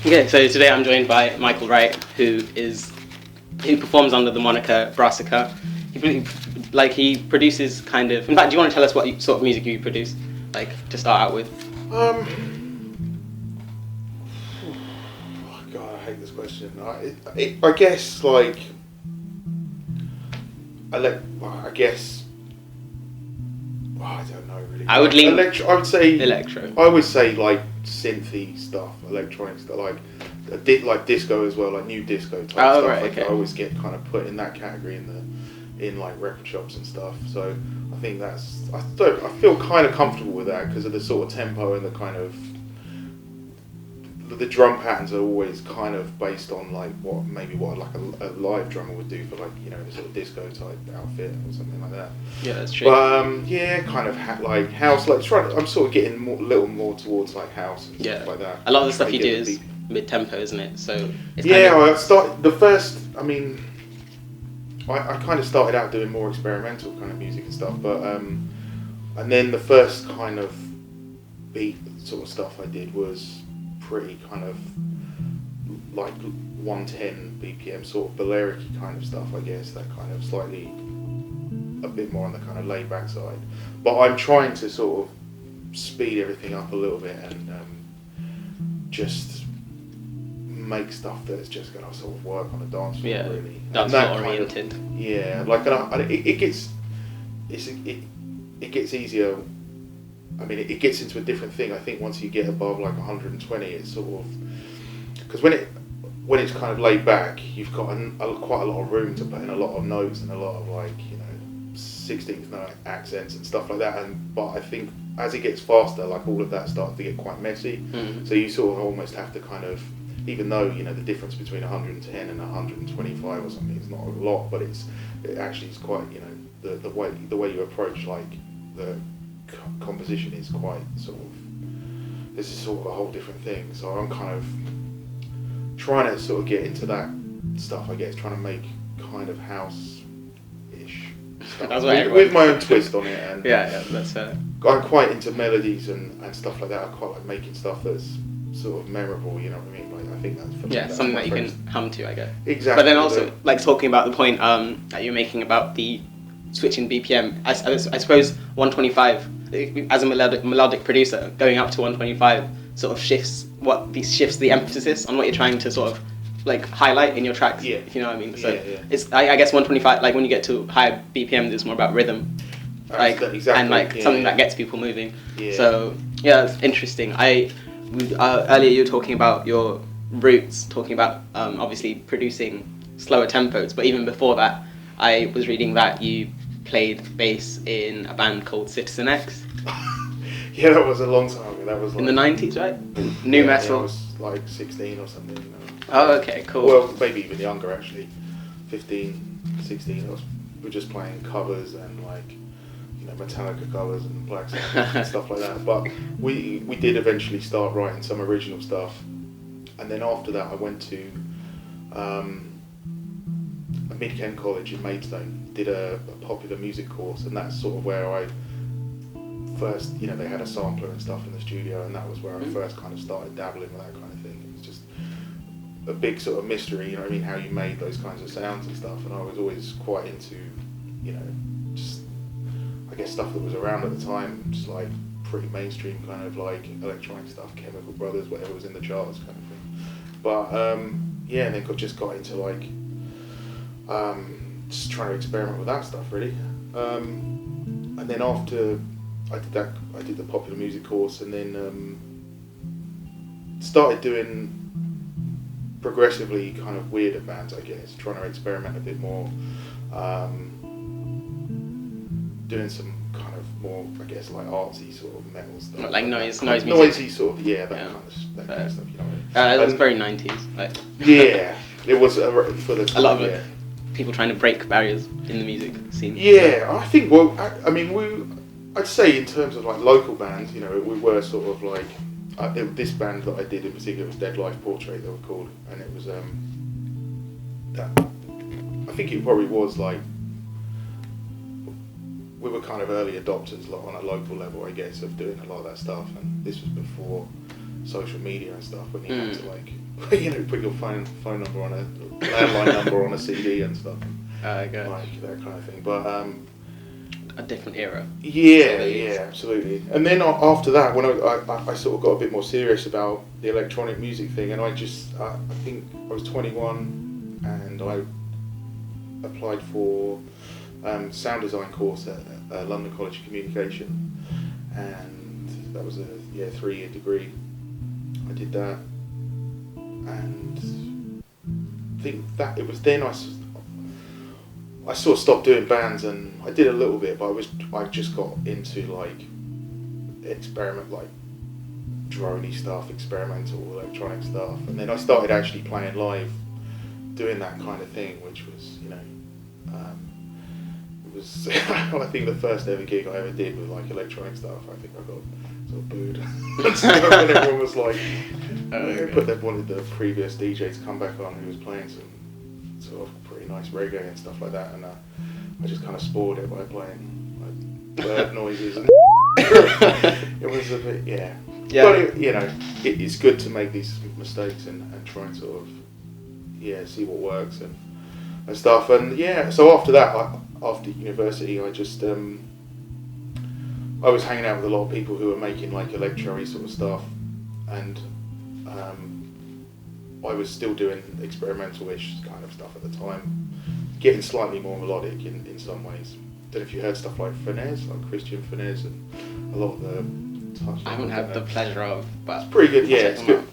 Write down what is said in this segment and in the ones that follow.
Okay, so today I'm joined by Michael Wright, who performs under the moniker Brassica. He produces kind of. In fact, do you want to tell us what sort of music you produce, like to start out with? God, I hate this question. I guess like, I guess. Oh, I don't know really. I would lean. I would say electro. I would say like synthy stuff, electronic stuff, like like disco as well, like new disco type stuff. Right, like, okay. I always get kind of put in that category in like record shops and stuff. So I think I feel kind of comfortable with that because of the sort of tempo and the kind of the drum patterns are always kind of based on like what like a live drummer would do for like the sort of disco type outfit or something like that. Yeah, that's true. But kind of like house. Like I'm sort of getting a little more towards like house and stuff like that. A lot of the stuff you do is mid tempo, isn't it? So it's I started the first. I mean, I kind of started out doing more experimental kind of music and stuff, but and then the first kind of beat sort of stuff I did was pretty kind of like 110 BPM sort of Balearic kind of stuff, I guess, that kind of slightly a bit more on the kind of laid back side. But I'm trying to sort of speed everything up a little bit and just make stuff that's just going to sort of work on a dance floor, really. Dance floor oriented. It gets easier. I mean, it gets into a different thing. I think once you get above like 120, it's sort of because when it's kind of laid back, you've got quite a lot of room to put in a lot of notes and a lot of like 16th note accents and stuff like that. But I think as it gets faster, like all of that starts to get quite messy. Mm-hmm. So you sort of almost have to kind of, even though the difference between 110 and 125 or something is not a lot, but it actually is quite the way you approach like the composition is quite sort of, this is sort of a whole different thing. So I'm kind of trying to sort of get into that stuff, I guess, trying to make kind of house-ish stuff with my own twist on it. And yeah, that's fair. I'm quite into melodies and stuff like that. I quite like making stuff that's sort of memorable, you know what I mean? Like I think that's for me, something that you can hum to, I guess. Exactly. But then also, like talking about the point that you're making about the switching BPM, I suppose 125 as a melodic producer, going up to 125 sort of shifts the emphasis on what you're trying to sort of like highlight in your tracks. Yeah. If you know what I mean. So it's I guess 125, like when you get to higher BPMs, it's more about rhythm, like exactly. And like something that gets people moving. Yeah. So it's interesting. Earlier you were talking about your roots, talking about obviously producing slower tempos, but even before that, I was reading that you played bass in a band called Citizen X. Yeah, that was a long time ago. That was like, in the 90s, right? New metal. I was like 16 or something. Oh, okay, cool. Well, maybe even younger actually. 15, 16. We were just playing covers and like Metallica covers and Black Sabbath and stuff like that. But we did eventually start writing some original stuff, and then after that I went to a Mid-Kent college in Maidstone, did a popular music course, and that's sort of where I first, they had a sampler and stuff in the studio, and that was where I first kind of started dabbling with that kind of thing. It was just a big sort of mystery, you know what I mean, how you made those kinds of sounds and stuff, and I was always quite into, just, I guess, stuff that was around at the time, just like pretty mainstream kind of like electronic stuff, Chemical Brothers, whatever was in the charts kind of thing. But, and then just got into like, just trying to experiment with that stuff really. And then after I did that, I did the popular music course, and then started doing progressively kind of weirder bands, I guess, trying to experiment a bit more, doing some kind of more, I guess, like artsy sort of metal stuff. Like noise music. Noisy sort of, that kind of stuff, you know what I mean? It was very 90s. Like. Yeah, it was for the time, a lot of people trying to break barriers in the music scene. Yeah, I think, I'd say in terms of like local bands, we were sort of like, this band that I did in particular was Dead Life Portrait, they were called, and it was, I think it probably was like, we were kind of early adopters on a local level, I guess, of doing a lot of that stuff, and this was before social media and stuff when you had to like put your phone number on a landline number on a CD and stuff. Like that kind of thing. But a different era. Yeah, absolutely. And then after that, when I sort of got a bit more serious about the electronic music thing, and I think I was 21 and I applied for sound design course at London College of Communication, and that was a 3-year degree. I did that, and I think that it was then I sort of stopped doing bands, and I did a little bit, but I just got into like experiment, like droney stuff, experimental electronic stuff, and then I started actually playing live, doing that kind of thing, which was it was I think the first ever gig I ever did with like electronic stuff. I think I got sort of booed, and everyone was like, but they wanted the previous DJ to come back on who was playing some sort of pretty nice reggae and stuff like that, and I just kind of spoiled it by playing like bird noises. And it was a bit, but it's good to make these mistakes and try and sort of see what works and stuff. And so after that, after university, I just I was hanging out with a lot of people who were making like electro-y sort of stuff, and I was still doing experimental-ish kind of stuff at the time, getting slightly more melodic in some ways. Don't know if you heard stuff like Finesse, like Christian Finesse, and a lot of the touch. I haven't had the pleasure of, but it's pretty good. Yeah, it's good.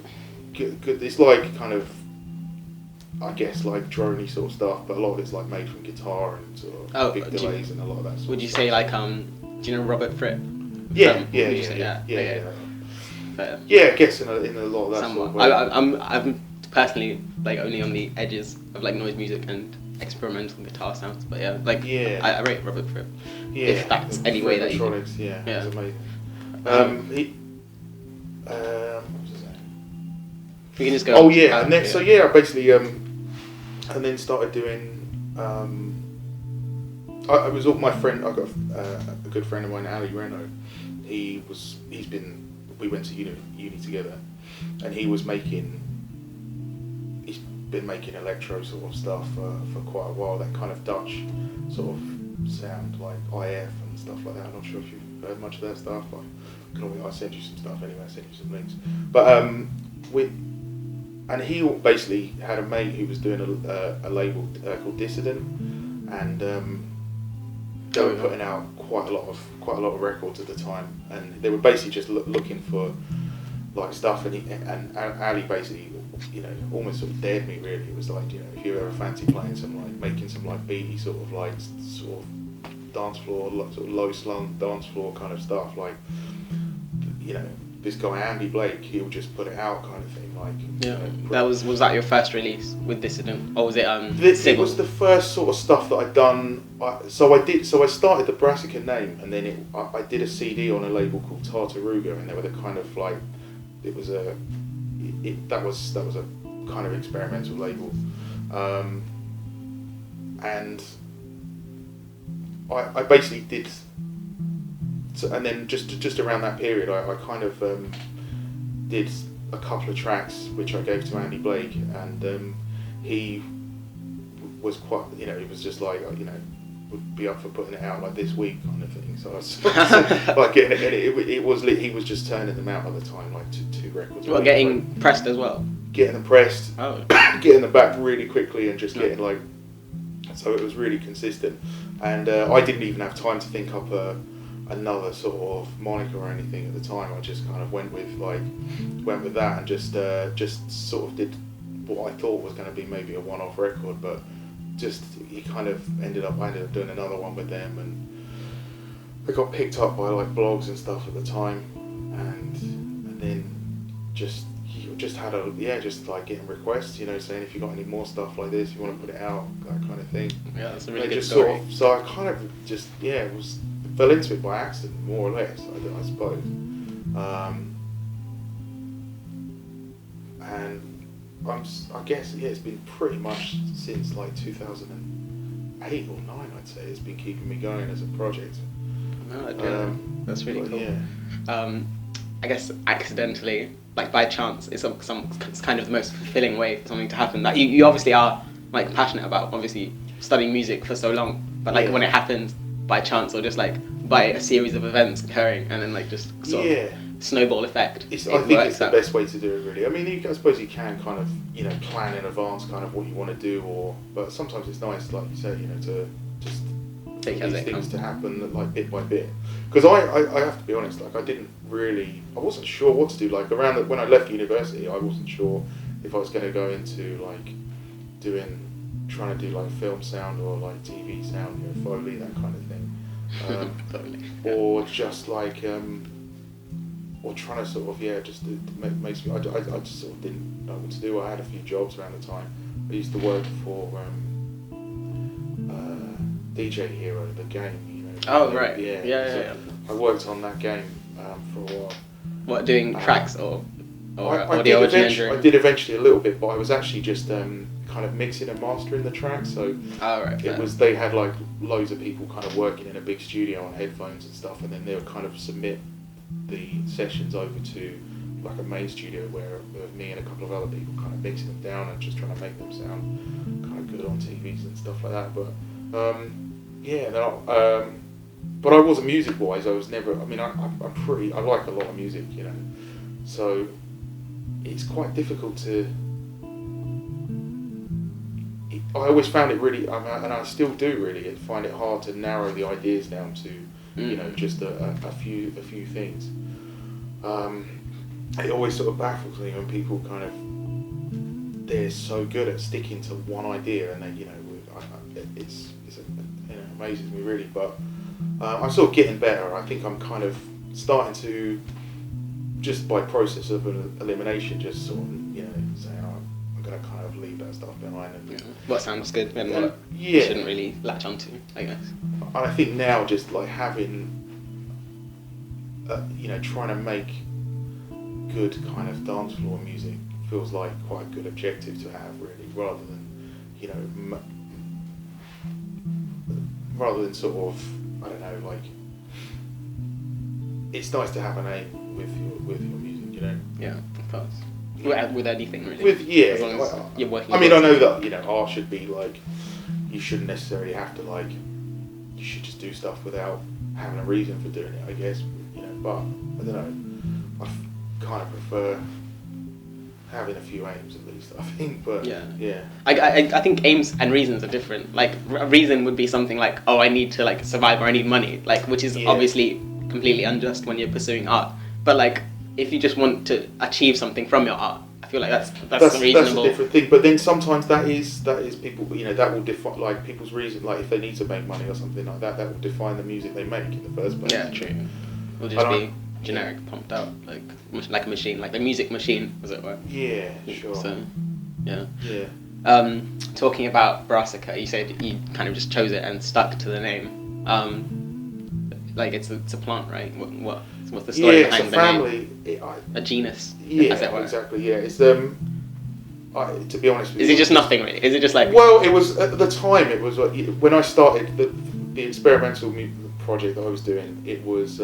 Good. It's like kind of, I guess, like droney sort of stuff, but a lot of it's like made from guitar and sort of big delays and a lot of that. Sort would you of say stuff. Like do you know Robert Fripp? Yeah. Yeah, I guess in a lot of that somewhat. sort of way. I'm personally like only on the edges of like noise music and experimental guitar sounds, but I rate Robert Fripp. Yeah, if that's any way that you can. It's amazing. What was his name? We can just go. Oh yeah, and then I basically and then started doing. I was all my friend. I got a good friend of mine, Ali Reno. We went to uni together, and he's been making electro sort of stuff for quite a while. That kind of Dutch sort of sound, like IF and stuff like that. I'm not sure if you've heard much of that stuff, but I'll send you some stuff anyway. I'll send you some links. But and he basically had a mate who was doing a label called Dissident, and they were putting out quite a lot of records at the time, and they were basically just looking for like stuff, and Ali basically almost sort of dared me really. It was like, if you ever fancy playing some like making some like beaty sort of dance floor, sort of low slung dance floor kind of stuff, like this guy Andy Blake, he'll just put it out kind of thing, like was that your first release with Dissident, or was it it was the first sort of stuff that I'd done. So I started the Brassica name, and then I did a CD on a label called Tartaruga, and they were the kind of like that was a kind of experimental label, and I basically did. So, and then just around that period, I kind of did a couple of tracks which I gave to Andy Blake, and he was quite, he was just like, would be up for putting it out like this week kind of thing. So I was like getting it. He was just turning them out at the time, like two records. Well, getting pressed as well. Getting them pressed, getting them back really quickly, and just getting like. So it was really consistent, and I didn't even have time to think up another sort of moniker or anything at the time. I just kind of went with that, and just sort of did what I thought was going to be maybe a one-off record, but just I ended up doing another one with them, and I got picked up by like blogs and stuff at the time, and then just had just like getting requests, saying if you got any more stuff like this, you want to put it out, that kind of thing. Yeah, that's a really good story. So I kind of just fell into it by accident, more or less, I suppose. And I guess it's been pretty much since like 2008 or 9, I'd say. It's been keeping me going as a project. That's really cool. Yeah. I guess accidentally like by chance, it's it's kind of the most fulfilling way for something to happen that you obviously are like passionate about, obviously studying music for so long, but like when it happens by chance or just like by a series of events occurring and then like just sort of snowball effect. I think it's the best way to do it, really. I mean, I suppose you can kind of, you know, plan in advance kind of what you want to do, but sometimes it's nice, like you say, you know, to just for these things to happen like bit by bit. Because I have to be honest, like I wasn't sure what to do. Like when I left university, I wasn't sure if I was going to go into like trying to do like film sound or like TV sound, you know, Foley, that kind of thing, or just like or trying to sort of just makes me. I just sort of didn't know what to do. I had a few jobs around the time. I used to work for DJ Hero, the game. You know. Oh right. Yeah. I worked on that game for a while. What, doing tracks or I did eventually a little bit, but I was actually just kind of mixing and mastering the tracks. So they had like loads of people kind of working in a big studio on headphones and stuff, and then they would kind of submit the sessions over to like a main studio where me and a couple of other people kind of mixing them down and just trying to make them sound kind of good on TVs and stuff like that. But but I wasn't music wise. I was never. I mean, I like a lot of music, you know. So it's quite difficult to. I always found it really, and I still do really, find it hard to narrow the ideas down to, you know, just a few things. It always sort of baffles me when people kind of, they're so good at sticking to one idea, and they, you know, it amazes me really. But I'm sort of getting better. I think I'm kind of starting to, just by process of elimination, just sort of, you know, saying, I'm going to kind of leave that stuff behind. And what sounds good and what you shouldn't really latch onto, I guess. And I think now just like having, you know, trying to make good kind of dance floor music feels like quite a good objective to have, really, rather than, you know, rather than sort of, I don't know, like, it's nice to have an aim with your music, you know. Yeah, of course. With anything really. As long as you're working. I mean, I know that, you know, art should be like, you shouldn't necessarily have to like, you should just do stuff without having a reason for doing it, I guess, you know. But I don't know, I kind of prefer having a few aims at least, I think. But yeah. I think aims and reasons are different. Like a reason would be something like, oh, I need to like survive or I need money, like, which is obviously completely unjust when you're pursuing art. But like, if you just want to achieve something from your art, I feel like that's reasonable. That's a different thing. But then sometimes that is people, you know, that will define like people's reason. Like if they need to make money or something like that, that will define the music they make in the first place. Yeah, true. It'll just be generic, pumped out, like a machine, like the music machine, as it were. Yeah, sure. So, yeah. Talking about Brassica, you said you kind of just chose it and stuck to the name. Like it's a plant, right? What's the story behind the name? It's a family. A genus. Yeah, exactly. Yeah, it's to be honest with you. Is it just nothing really? Is it just like? Well, it was at the time. It was when I started the experimental project that I was doing. It was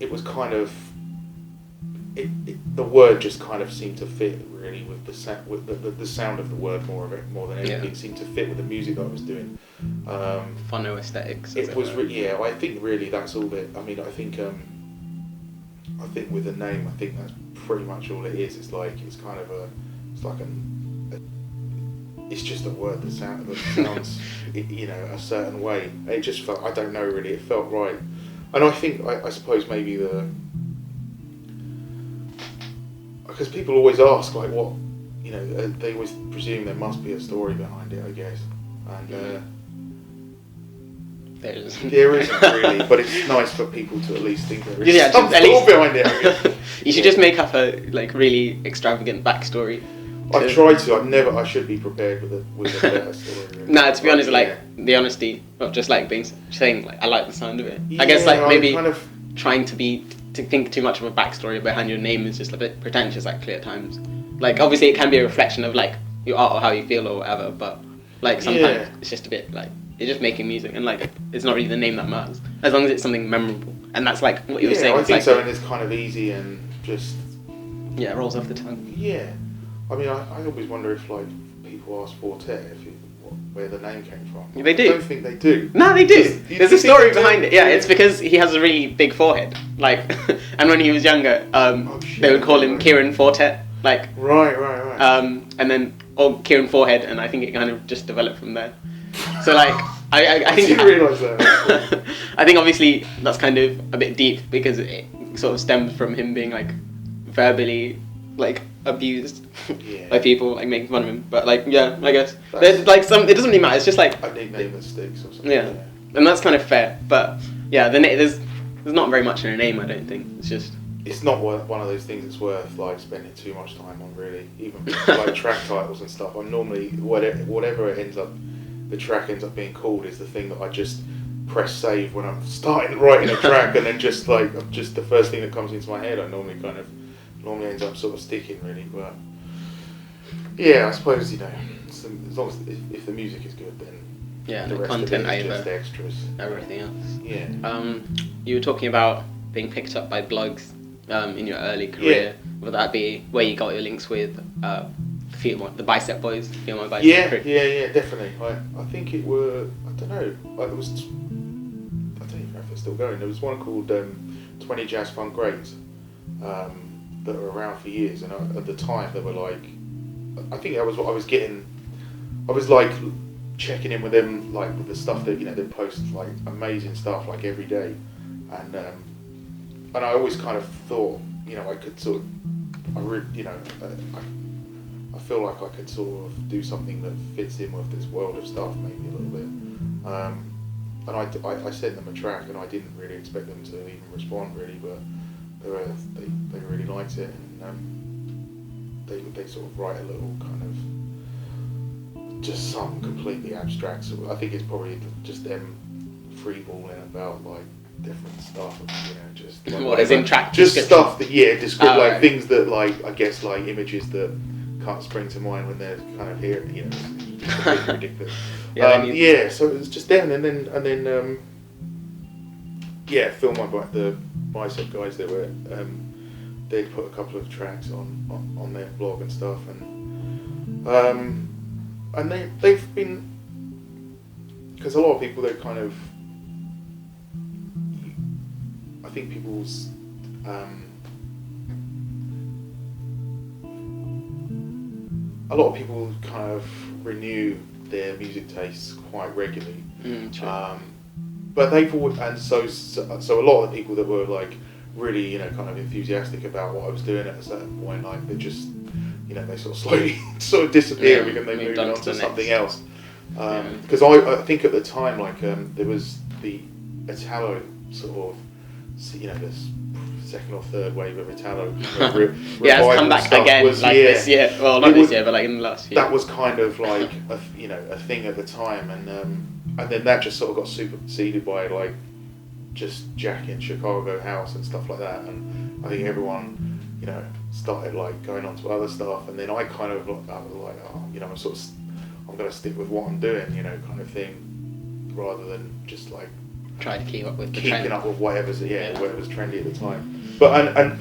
it was kind of the word just kind of seemed to fit really with the sound of the word more than anything. It seemed to fit with the music that I was doing. Phono aesthetics. It was I think really that's all that. I mean, I think with the name, I think that's pretty much all it is. It's like it's just a word that sounds you know, a certain way. It just felt, I don't know really, it felt right. And I think I suppose maybe because people always ask like what, you know, they always presume there must be a story behind it, I guess, and there isn't really, but it's nice for people to at least think there is some story behind it, I guess. You should just make up a like really extravagant backstory. I've tried to. I should be prepared with a better story. Really. Nah, to be honest, like the honesty of just like saying like I like the sound of it. I guess like maybe kind of trying to think too much of a backstory behind your name is just a bit pretentious, like clear times. Like obviously it can be a reflection of like your art or how you feel or whatever, but like sometimes it's just a bit like you're just making music and like it's not really the name that matters as long as it's something memorable, and that's like what you were saying. I think so, and it's kind of easy and just Yeah, it rolls off the tongue. yeah. I mean, I always wonder if like people ask Fortet where the name came from. They do. I don't think they do. No, they do. There's a story behind it. Yeah, Yeah. it's because he has a really big forehead. Like, and when he was younger, they would call him Kieran Fortet. Like, right. and then or Kieran Forehead, and I think it kind of just developed from there. So like, I think didn't realise that. I think obviously that's kind of a bit deep because it sort of stems from him being like verbally like abused by people, like making fun of him. But like, yeah, I guess there's like some. It doesn't really matter. It's just like a nickname that sticks or something. Yeah, and that's kind of fair. But yeah, there's not very much in a name. I don't think it's just. It's not one of those things that's worth like spending too much time on, really. Even like track titles and stuff. I'm normally whatever it ends up, the track ends up being called is the thing that I just press save when I'm starting writing a track, and then just the first thing that comes into my head. I normally ends up sort of sticking, really. But yeah, I suppose as long as if the music is good, then yeah, the rest content of it is over just extras. Everything else. Yeah. You were talking about being picked up by blogs. In your early career, would that be where you got your links with the Bicep Boys? Feel My Bicep crew? Yeah, definitely. I think it were, I don't know, I don't even know if it's still going. There was one called 20 Jazz Funk Greats that were around for years, and at the time they were like, I think that was what I was getting. I was like checking in with them, like with the stuff that they post like amazing stuff like every day, and I always kind of thought, I could sort of, I feel like I could sort of do something that fits in with this world of stuff, maybe a little bit. And I sent them a track, and I didn't really expect them to even respond, really, but they really liked it, and they sort of write a little kind of just some completely abstract. So I think it's probably just them freeballing about like different stuff, just like what is in track just stuff that describe like right. things that like I guess like images that can't spring to mind when they're kind of here, it's ridiculous. So it was just them, and then Phil the Bicep guys, they were they'd put a couple of tracks on their blog and stuff, and they've been, because a lot of people, they're kind of, I think people's a lot of people kind of renew their music tastes quite regularly. But they've always, and so a lot of the people that were like really kind of enthusiastic about what I was doing at a certain point, like they just they sort of slowly sort of disappear because they moved on to something else. Because I think at the time, like there was the Italo sort of, this second or third wave of Italo. It's come back again this year. Well, not this year, but like in the last year. That was kind of like a thing at the time, and then that just sort of got superseded by like just Jack in Chicago House and stuff like that, and I think everyone started like going on to other stuff, and then I kind of I was like, I'm going to stick with what I'm doing, kind of thing, rather than just like try to keep up with keeping up with whatever's trendy at the time. But and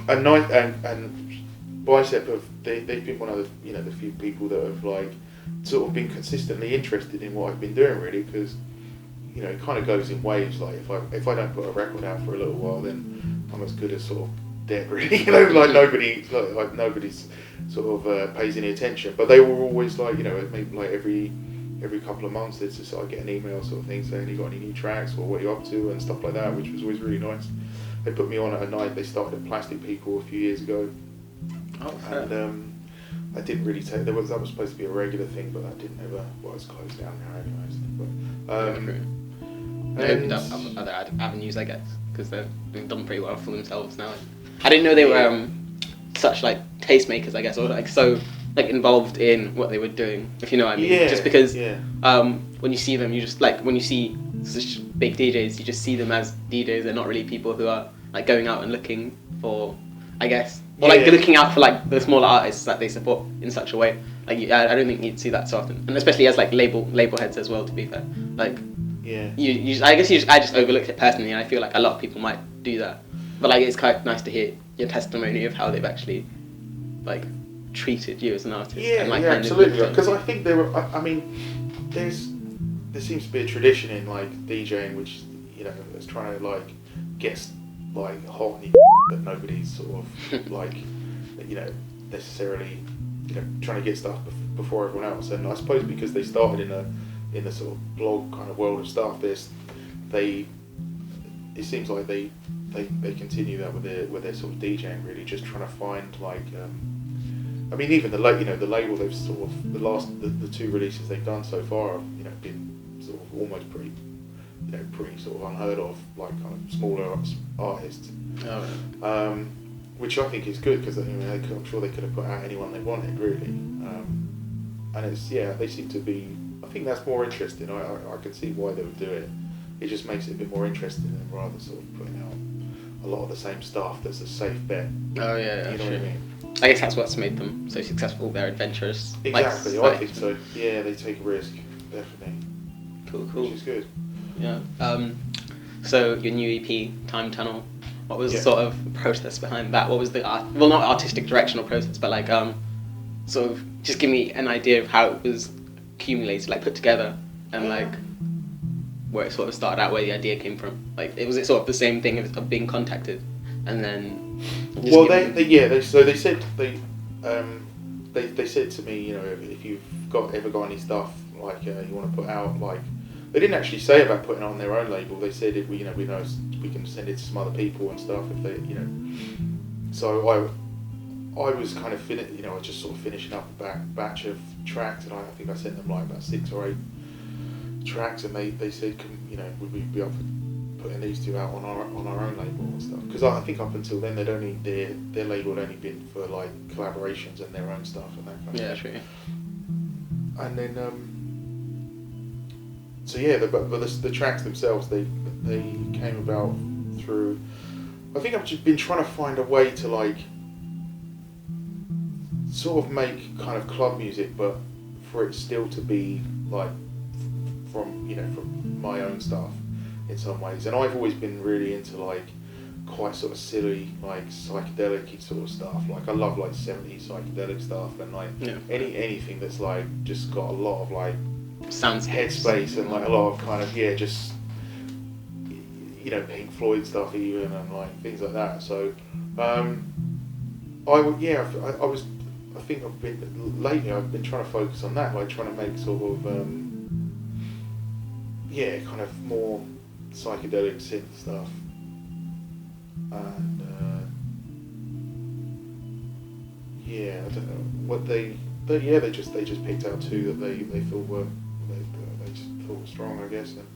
Bicep they've been one of the few people that have like sort of been consistently interested in what I've been doing, really, because it kind of goes in waves. Like if I don't put a record out for a little while, then I'm as good as sort of dead, really. Like nobody's sort of pays any attention. But they were always like maybe like every couple of months they'd just get an email sort of thing saying, you got any new tracks or what you're up to and stuff like that, which was always really nice. They put me on at a night. They started at Plastic People a few years ago. And I didn't really take that was supposed to be a regular thing, but that didn't ever. Well, it's closed down now, anyways. But opened up other avenues, I guess, because they've done pretty well for themselves now. I didn't know they were such like tastemakers, I guess, or like so like involved in what they were doing, if you know what I mean. Just because when you see them, you just like when you see such big DJs, you just see them as DJs. They're not really people who are like going out and looking for, I guess, or like looking out for like the smaller artists that they support in such a way. Like I don't think you'd see that so often, and especially as like label heads as well. To be fair, like I just overlooked it personally, and I feel like a lot of people might do that. But like it's quite nice to hear your testimony of how they've actually like treated you as an artist. Yeah, and, like, yeah, kind of absolutely. looked Because on- I think I mean, there seems to be a tradition in like DJing, which is trying to like get like hot new that nobody's sort of like necessarily trying to get stuff before everyone else. And I suppose because they started in the sort of blog kind of world of stuff, it seems like they continue that with their sort of DJing, really just trying to find like I mean, even the label, they've sort of the two releases they've done so far have been sort of almost pretty sort of unheard of, like kind of smaller artists. Oh, Which I think is good, because I'm sure they could have put out anyone they wanted, really. And they seem to be. I think that's more interesting. I can see why they would do it. It just makes it a bit more interesting than rather sort of putting out a lot of the same stuff. That's a safe bet. Oh yeah, you know sure. what I mean. I guess that's what's made them so successful. They're adventurous. Exactly, like, I think so. Yeah, they take a risk, definitely. Cool. Which is good. Yeah. So your new EP, Time Tunnel. What was the sort of process behind that? What was the not artistic directional process, but like sort of just give me an idea of how it was accumulated, like put together, and like where it sort of started out, where the idea came from. Like, was it sort of the same thing of being contacted, and then? Well, they said they said to me, if you've ever got any stuff like you want to put out, like they didn't actually say about putting it on their own label. They said if we know we can send it to some other people and stuff if they So I was kind of I was just sort of finishing up a batch of tracks, and I think I sent them like about 6 or 8 tracks, and they said, would we be up for putting these two out on our own label and stuff? Because I think up until then their label had only been for like collaborations and their own stuff and that kind of thing. Yeah, true. And then but the tracks themselves they came about through. I think I've just been trying to find a way to like sort of make kind of club music, but for it still to be like from my own stuff in some ways. And I've always been really into like quite sort of silly, like psychedelic-y sort of stuff. Like I love like 70s psychedelic stuff, and like anything that's like just got a lot of like headspace and like a lot of kind of just Pink Floyd stuff even, and like things like that. So I think I've been trying to focus on that, like trying to make sort of kind of more psychedelic synth stuff, and I don't know what they just picked out two that they thought they just thought were strong, I guess. And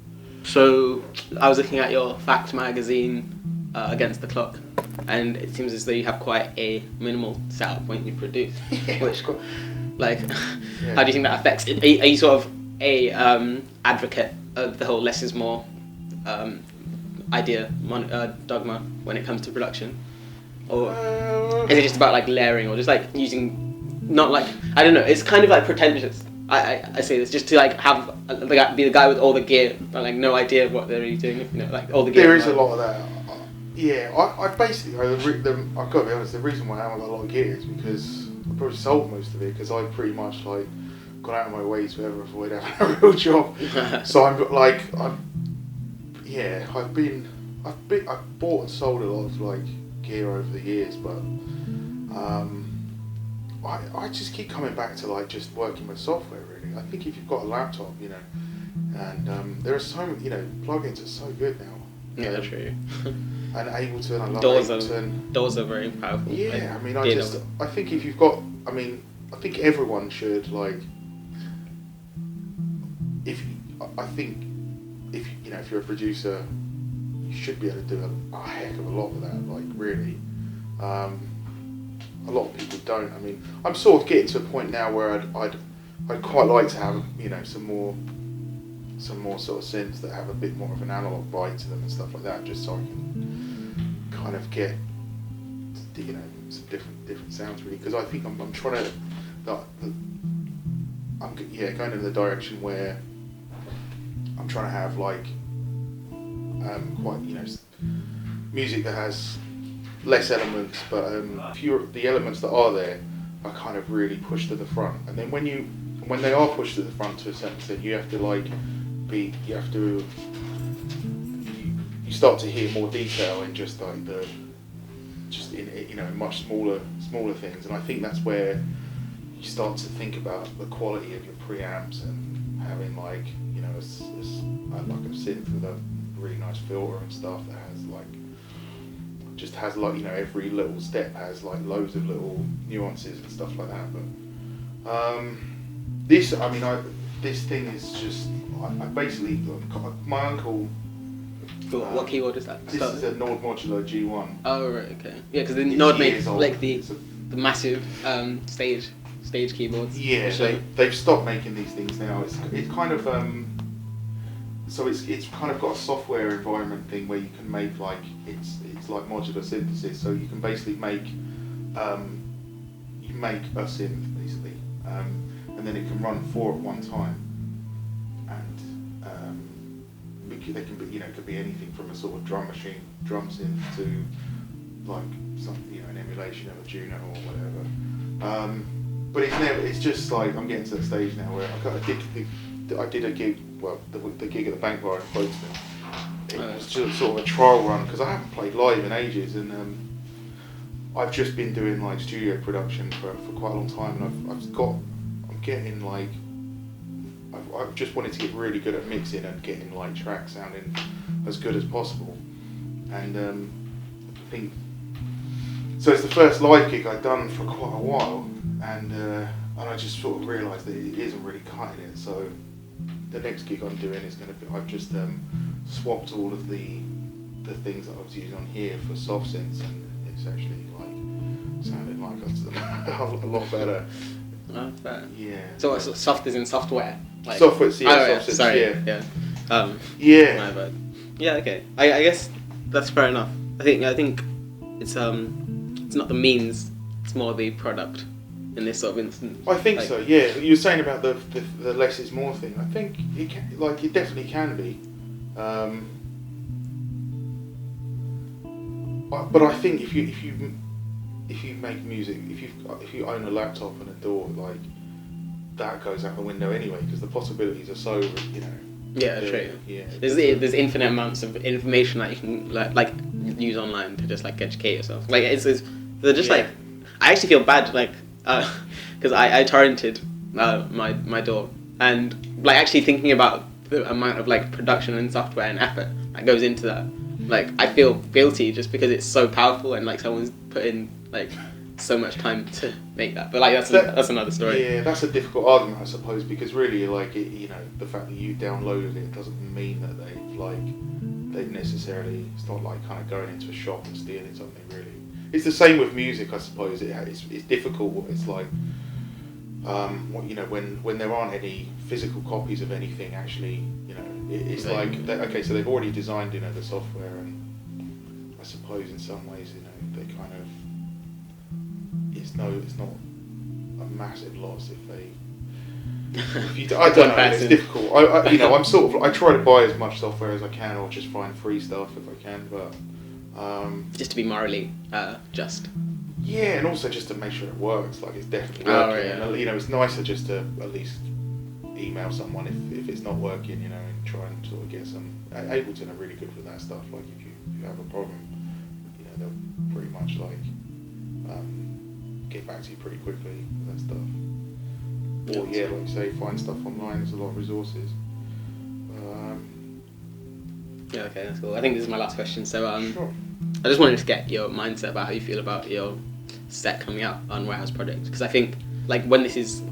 So I was looking at your Fact magazine, Against the Clock, and it seems as though you have quite a minimal setup when you produce. Which, like, how do you think that affects it? Are you sort of a advocate of the whole less is more dogma when it comes to production, or is it just about like layering, or just like using, not like, I don't know, it's kind of like pretentious. I say this just to like have be the guy with all the gear, but like no idea of what they're really doing. Like all the gear. There is a lot of that. I basically, I've got to be honest, the reason why I haven't got a lot of gear is because I probably sold most of it, because I pretty much like gone out of my way to ever avoid having a real job. So I've bought and sold a lot of like gear over the years, but I just keep coming back to like just working with software, really. I think if you've got a laptop, and there are so many, plugins are so good now. Yeah, true. And Ableton, I love Ableton. Doors are very powerful. Yeah, I think if you've got, I think everyone should like, if you're a producer, you should be able to do a heck of a lot with that, like really. A lot of people don't. I'm sort of getting to a point now where I'd quite like to have, some more sort of synths that have a bit more of an analog bite to them and stuff like that, just so I can kind of get, some different sounds, really. Because I think I'm trying to, going in the direction where I'm trying to have like quite music that has less elements, but the elements that are there are kind of really pushed to the front. And then when they are pushed to the front to a certain extent, you have to you start to hear more detail in just like in much smaller things. And I think that's where you start to think about the quality of your preamps and having like a synth with a really nice filter and stuff that has every little step has like loads of little nuances and stuff like that. But this thing is just I basically my uncle. What keyboard is that? This is a Nord Modular G1. Oh right, okay. Yeah, because the Nord made like the massive stage keyboards. Yeah, they've stopped making these things now. It's kind of so it's kind of got a software environment thing where you can make like it's like modular synthesis. So you can basically make a synth basically, and then it can run 4 at one time, and they can be could be anything from a sort of drum synth to like some an emulation of a Juno or whatever. But it's just like I'm getting to the stage now where I did a gig, the gig at the Bank Bar in Folkestone. It was just sort of a trial run because I haven't played live in ages, and I've just been doing like studio production for quite a long time, and I've just wanted to get really good at mixing and getting like tracks sounding as good as possible, and I think so. It's the first live gig I've done for quite a while, and I just sort of realised that it isn't really cutting it. So the next gig I'm doing is going to be I've just swapped all of the things that I was using on here for soft synths, and it's actually like sounding like a lot better. Oh, fair. Yeah. So soft is in software. Like, software, yeah, soft synths, sorry, yeah. Yeah. My bad. Yeah, okay. I guess that's fair enough. I think it's not the means, it's more the product in this sort of instance. I think so. Yeah. You were saying about the less is more thing. I think it definitely can be. But I think if you make music, if you own a laptop and a DAW, like that goes out the window anyway because the possibilities are so Yeah, true. Yeah. There's infinite amounts of information that you can like use online to just like educate yourself. Like they're just like I actually feel bad like because I torrented my DAW, and like actually thinking about the amount of like production and software and effort that goes into that. Like I feel guilty just because it's so powerful and like someone's put in like so much time to make that. But like that's another story. Yeah, that's a difficult argument, I suppose, because really like the fact that you downloaded it doesn't mean that they've necessarily. It's not like kind of going into a shop and stealing something. Really, it's the same with music, I suppose. It's difficult. It's like when there aren't any physical copies of anything actually. It's like so they've already designed the software, and I suppose in some ways they kind of it's not a massive loss if they I don't know, it's difficult. I'm sort of I try to buy as much software as I can or just find free stuff if I can, but just to be morally just. Yeah, and also just to make sure it works, like it's definitely working. And it's nicer just to at least email someone if it's not working, and try and sort of get some. Ableton are really good for that stuff. Like if you have a problem, they'll pretty much like get back to you pretty quickly with that stuff. Or like you say, find stuff online. There's a lot of resources. Yeah, okay, that's cool. I think this is my last question. So Sure. I just wanted to get your mindset about how you feel about your set coming out on Warehouse Project, because I think like when this is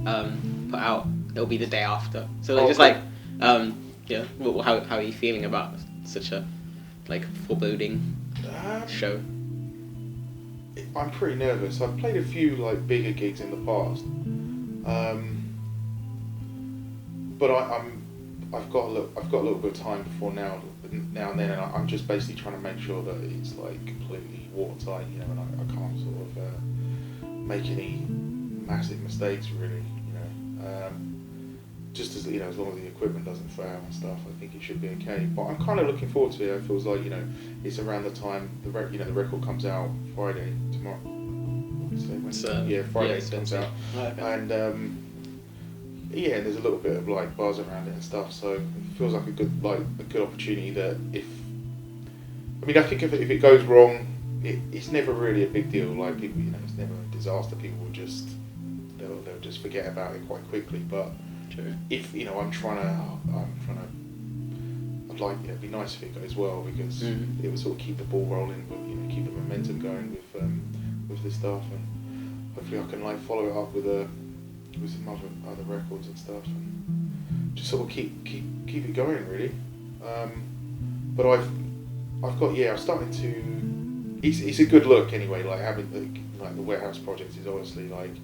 put out, it'll be the day after. So like, how are you feeling about such a like foreboding show? I'm pretty nervous. I've played a few like bigger gigs in the past, but I've got a little bit of time before now and then, and I'm just basically trying to make sure that it's like completely watertight, and I can't sort of make any massive mistakes really, just as as long as the equipment doesn't fail and stuff, I think it should be okay. But I'm kind of looking forward to it. It feels like it's around the time the record comes out Friday tomorrow. Friday it comes out, and and there's a little bit of like buzz around it and stuff. So it feels like a good opportunity that I think if it goes wrong, it's never really a big deal. Like it's never a disaster. People will they'll just forget about it quite quickly. But if I'd like it'd be nice if it goes well, because it would sort of keep the ball rolling, but keep the momentum going with this stuff, and hopefully I can like follow it up with some other records and stuff, and just sort of keep it going really. But I've started to. It's a good look anyway. Like having the Warehouse project is obviously like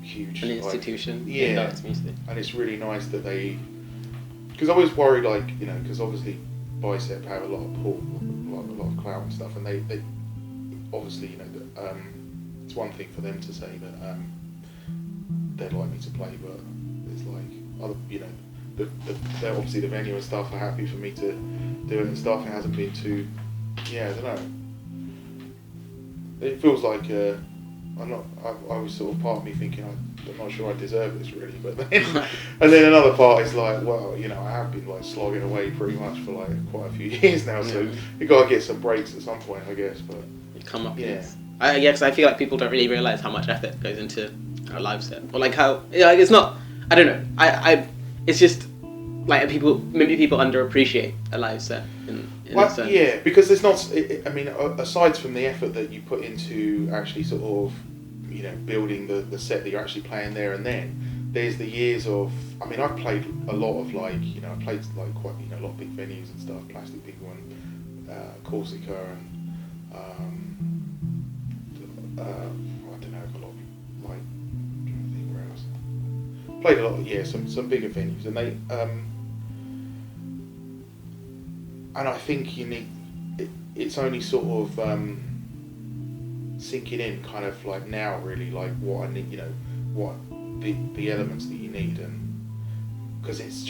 huge. An institution. In dance music. And it's really nice that they. Because I was worried, because obviously Bicep have a lot of pull, a lot of clout and stuff, and they obviously it's one thing for them to say that they'd like me to play, but it's like other they're obviously the venue and stuff are happy for me to do it and stuff. It hasn't been too I don't know. It feels like I was sort of part of me thinking I'm not sure I deserve this really, but then and then another part is like, well, I have been like slogging away pretty much for like quite a few years now, so you got to get some breaks at some point, I guess. But you come up, because I feel like people don't really realise how much effort goes into a live set, or like how it's not. I don't know. It's just like maybe people underappreciate a live set in a sense. Yeah, because there's not. Aside from the effort that you put into actually sort of building the set that you're actually playing there and then, there's the years of. I've played a lot of I played like quite a lot of big venues and stuff, Plastic People and Corsica and I don't know, a lot of like I'm trying to think where else. Played a lot of some bigger venues, and they and I think you need it's only sort of sinking in kind of like now really like what I need, what the elements that you need, and because it's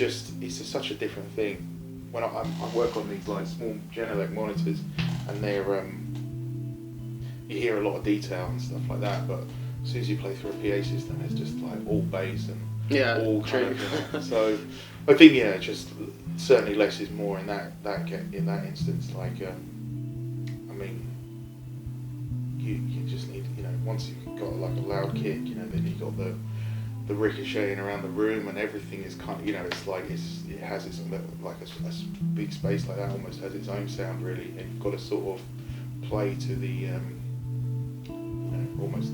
such a different thing when I work on these like small Genelec monitors, and they're you hear a lot of detail and stuff like that, but as soon as you play through a PA system, it's just like all bass and all kind of. So I think just certainly less is more in that instance. Like you just need once you've got like a loud kick, then you've got the ricocheting around the room, and everything is kind of it's like it has its like a big space like that almost has its own sound really, and you've got to sort of play to the almost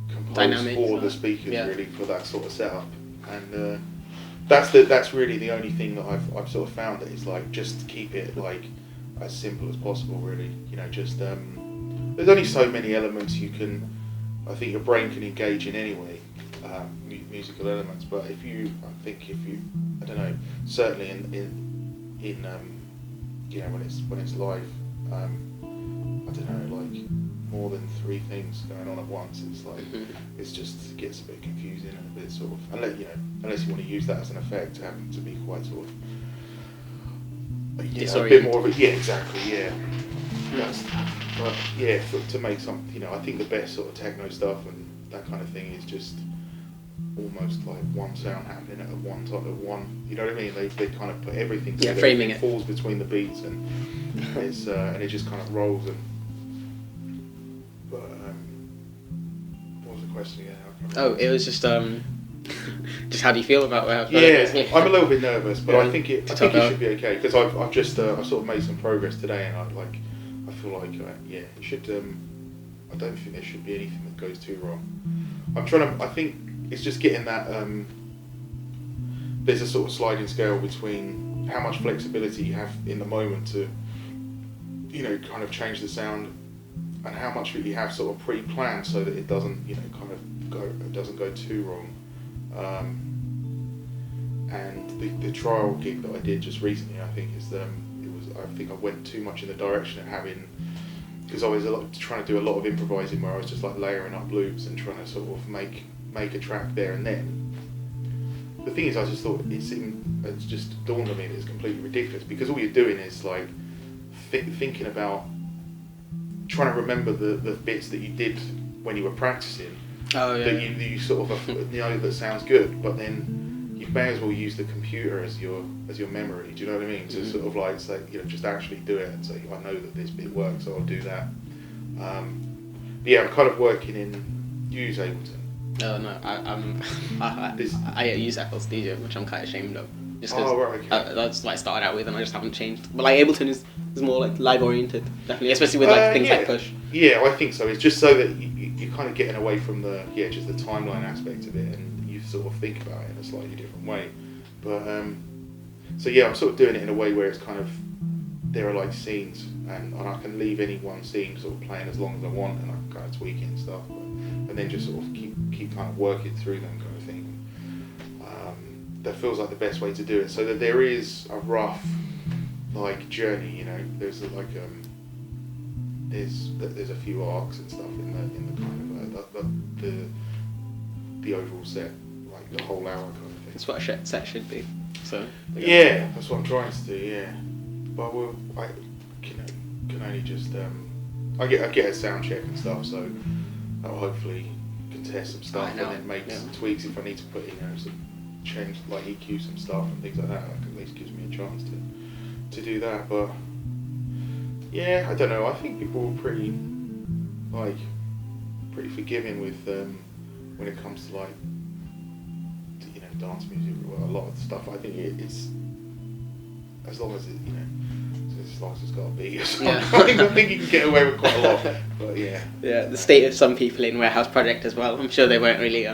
compose dynamics for the speakers really for that sort of setup, and that's really the only thing that I've sort of found, that is like just keep it like as simple as possible really, just there's only so many elements I think your brain can engage in anyway, musical elements, but I don't know, certainly in when it's live, I don't know, like more than 3 things going on at once, it's like it gets a bit confusing and a bit sort of, unless you want to use that as an effect, having to be quite sort of a bit more of a to make some, I think the best sort of techno stuff and that kind of thing is just almost like one sound happening at one time, you know what I mean? They kind of put everything together, framing it falls between the beats, and it's and it just kind of rolls. And but what was the question again? It was just just how do you feel about Warehouse? I'm a little bit nervous, but I think it should be okay, because I've just I sort of made some progress today, and I feel like it should. I don't think there should be anything that goes too wrong. I think it's just getting that. There's a sort of sliding scale between how much flexibility you have in the moment to, kind of change the sound, and how much that you have sort of pre-planned so that it doesn't, it doesn't go too wrong. And the trial gig that I did just recently, I think I think I went too much in the direction of having, because I was trying to do a lot of improvising where I was just like layering up loops and trying to sort of make a track there and then. the thing is, I just thought it's just dawned on me that it's completely ridiculous, because all you're doing is like thinking about trying to remember the bits that you did when you were practicing. Oh yeah. That you sort of that sounds good, but then you may as well use the computer as your memory. Do you know what I mean? To sort of like say, just actually do it and say, I know that this bit works, so I'll do that. I'm kind of working in use Ableton. Oh no, I use FL Studio, which I'm quite ashamed of. Just right, okay. That's what I started out with, and I just haven't changed. But like Ableton is more like live oriented, definitely, especially with like things like push. Yeah, I think so. It's just so that you're kind of getting away from just the timeline aspect of it, and you sort of think about it in a slightly different way. But so yeah, I'm sort of doing it in a way where it's kind of, there are like scenes, and I can leave any one scene sort of playing as long as I want, and I can kind of tweak it and stuff, and then just sort of keep kind of working through them kind of thing. That feels like the best way to do it, so that there is a rough like journey. There's like there's a few arcs and stuff in the kind of the overall set, like the whole hour kind of thing. That's what a set should be. So yeah, that's what I'm trying to do. Yeah, but I can only just I get a sound check and stuff, so I'll hopefully can test some stuff and then make some tweaks if I need to put some change, like EQ some stuff and things like that. Like, at least gives me a chance to do that. But yeah, I don't know. I think people are pretty forgiving with when it comes to like dance music. Well, a lot of the stuff. I think it's as long as it's got a beat or something. I think you can get away with quite a lot. But yeah. Yeah, the state of some people in Warehouse Project as well. I'm sure they won't really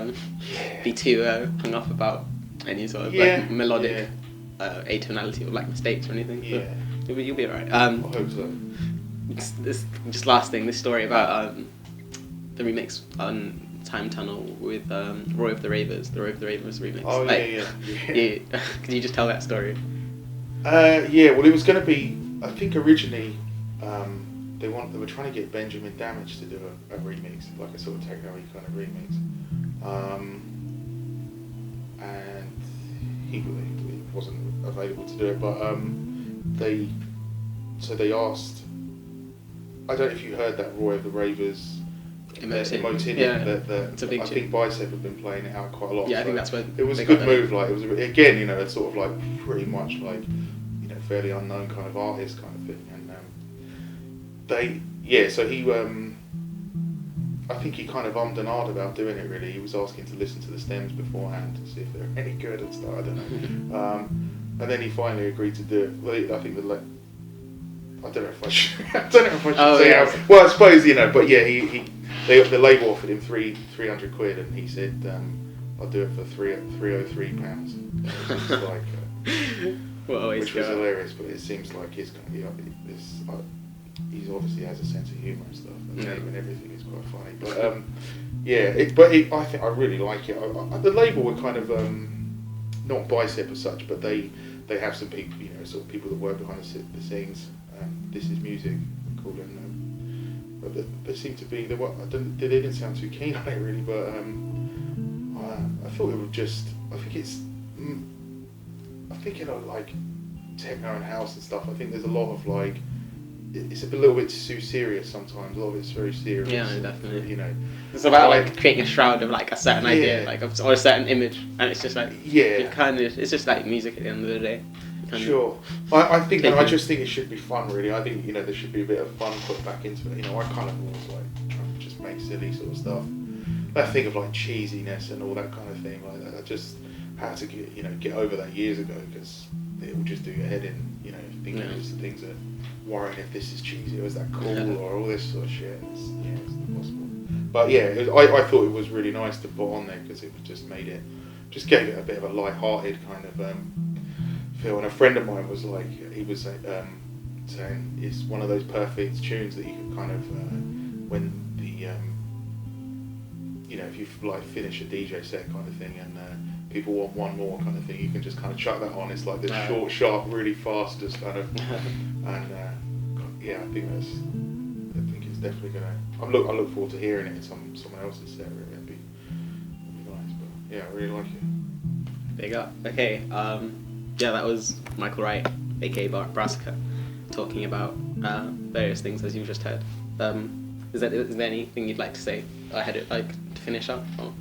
be too hung up about any sort of like melodic atonality or like mistakes or anything. Yeah. But you'll be alright. I hope so. This just last thing, this story about the remix on Time Tunnel with Roy of the Ravers, the Roy of the Ravers remix. Oh yeah. Could you just tell that story? Well, it was going to be, I think originally they were trying to get Benjamin Damage to do a remix, like a sort of techno-y kind of remix, and he wasn't available to do it, but they asked, I don't know if you heard that Roy of the Ravers Emotin, I think Bicep have been playing it out quite a lot. Yeah, I think that's where it was a good move. Like it was again, it's sort of like pretty much like fairly unknown kind of artist kind of thing, and so he I think he kind of ummed and ahed about doing it. Really, he was asking to listen to the stems beforehand to see if they're any good and stuff. I don't know, and then he finally agreed to do it. Well, I think I don't know if I should. I don't know if I should say how. Well, I suppose but yeah, the label offered him £300, and he said, "I'll do it for £303." Like, which was hilarious. But it seems like he's obviously has a sense of humour and stuff, and everything is quite funny. But I think I really like it. The label were kind of not Bicep as such, but they have some people, sort of people that work behind the scenes. This is music, called them. But they seem to be. They didn't sound too keen on it really, but I thought it would just. I think like techno and house and stuff. I think there's a lot of like. It's a little bit too serious sometimes. A lot of it's very serious. Yeah, definitely. It's about like creating a shroud of like a certain idea, like or a certain image, and it's just like it's just like music at the end of the day. Sure. I think I just think it should be fun really. I think there should be a bit of fun put back into it. I kind of always like trying to just make silly sort of stuff. That thing of like cheesiness and all that kind of thing. Like I just had to get over that years ago, because it will just do your head in. Thinking just the things that worrying if this is cheesy or is that cool or all this sort of shit. It's not possible. But I thought it was really nice to put on there, because it just gave it a bit of a light-hearted kind of feel. And a friend of mine was like, he was saying it's one of those perfect tunes that you can kind of when the if you like finish a DJ set kind of thing and people want one more kind of thing, you can just kind of chuck that on. It's like this short, sharp, really fast, just kind of, and I think it's definitely gonna. I look forward to hearing it in someone else's set. Really, it'd be nice. But yeah, I really like it. Big up. Okay. Yeah, that was Michael Wright, aka Brassica, talking about various things as you've just heard. Is there anything you'd like to say ahead of, like, to finish up? Or?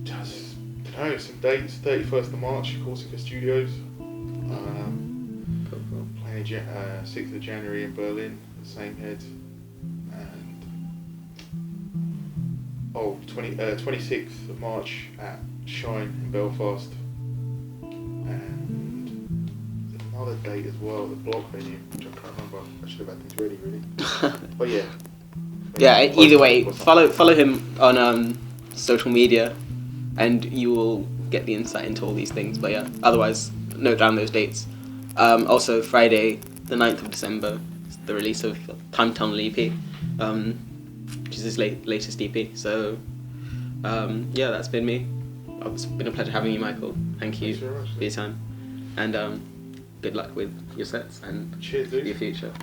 Just don't know, some dates. 31st of March, Corsica Studios. Cool. Playing 6th of January in Berlin, the same head. And 26th of March at Shine in Belfast. And another date as well, the Block venue, which I can't remember. I should have had things ready, really. But yeah. Yeah. Either way, follow him on social media, and you will get the insight into all these things. But yeah, otherwise, note down those dates. Also, Friday, the 9th of December, is the release of Time Tunnel EP, which is his latest EP. So, yeah, that's been me. It's been a pleasure having you, Michael. Thank you Thanks very much, for your time. And good luck with your sets and Cheers, dude. your future.